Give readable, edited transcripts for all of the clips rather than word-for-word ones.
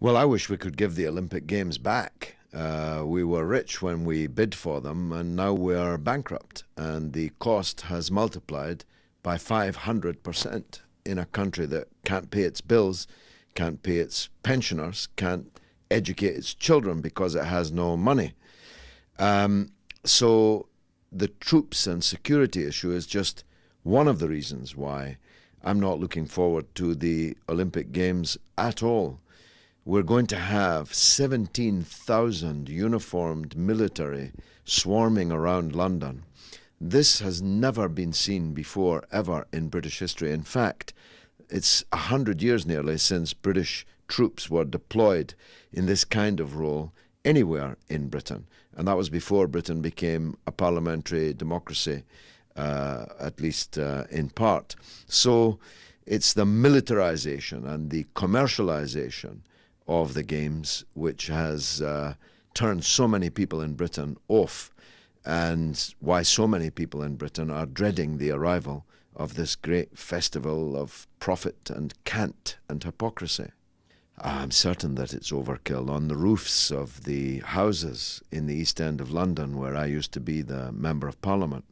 Well, I wish we could give the Olympic Games back. We were rich when we bid for them, and now we are bankrupt. And the cost has multiplied by 500% in a country that can't pay its bills, can't pay its pensioners, can't educate its children because it has no money. So the troops and security issue is just one of the reasons why I'm not looking forward to the Olympic Games at all. We're going to have 17,000 uniformed military swarming around London. This has never been seen before, ever, in British history. In fact, it's 100 years nearly since British troops were deployed in this kind of role anywhere in Britain. And that was before Britain became a parliamentary democracy, at least in part. So it's the militarization and the commercialization of the Games which has turned so many people in Britain off, and why so many people in Britain are dreading the arrival of this great festival of profit and cant and hypocrisy. I'm certain that it's overkill. On the roofs of the houses in the East End of London, where I used to be the Member of Parliament,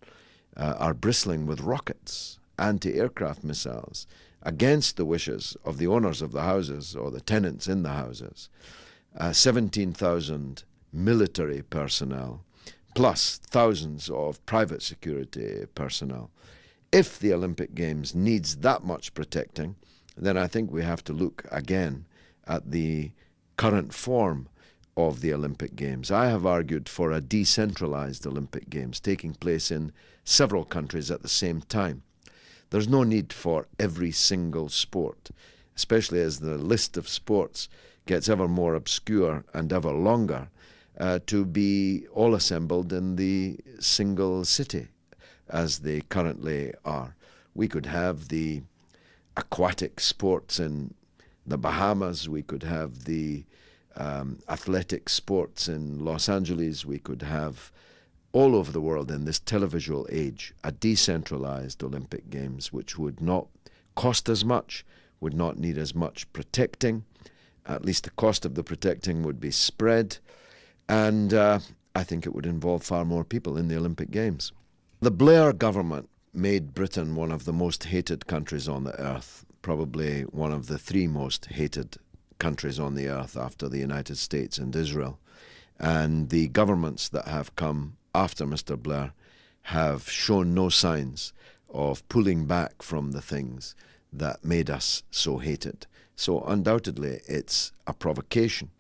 are bristling with rockets, anti-aircraft missiles, against the wishes of the owners of the houses or the tenants in the houses. 17,000 military personnel, plus thousands of private security personnel. If the Olympic Games needs that much protecting, then I think we have to look again at the current form of the Olympic Games. I have argued for a decentralized Olympic Games taking place in several countries at the same time. There's no need for every single sport, especially as the list of sports gets ever more obscure and ever longer, to be all assembled in the single city as they currently are. We could have the aquatic sports in the Bahamas, we could have the athletic sports in Los Angeles, we could have all over the world in this televisual age a decentralized Olympic Games which would not cost as much, would not need as much protecting. At least the cost of the protecting would be spread, and I think it would involve far more people in the Olympic Games. The Blair government made Britain one of the most hated countries on the earth, probably one of the three most hated countries on the earth after the United States and Israel. And the governments that have come after Mr. Blair have shown no signs of pulling back from the things that made us so hated. So undoubtedly it's a provocation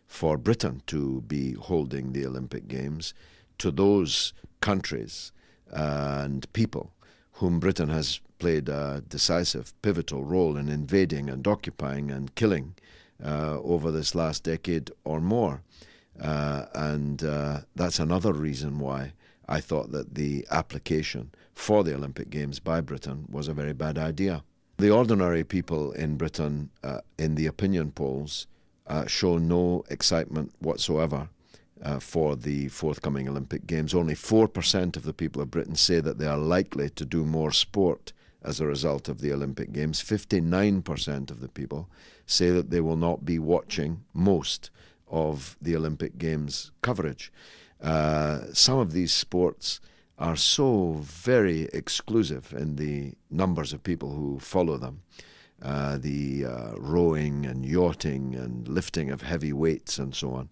for Britain to be holding the Olympic Games to those countries and people whom Britain has played a decisive, pivotal role in invading and occupying and killing over this last decade or more. And that's another reason why I thought that the application for the Olympic Games by Britain was a very bad idea. The ordinary people in Britain, in the opinion polls, show no excitement whatsoever for the forthcoming Olympic Games. Only 4% of the people of Britain say that they are likely to do more sport as a result of the Olympic Games. 59% of the people say that they will not be watching most of the Olympic Games coverage. Some of these sports are so very exclusive in the numbers of people who follow them. The rowing and yachting and lifting of heavy weights and so on.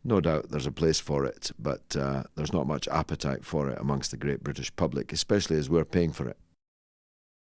No doubt there's a place for it, but there's not much appetite for it amongst the great British public, especially as we're paying for it.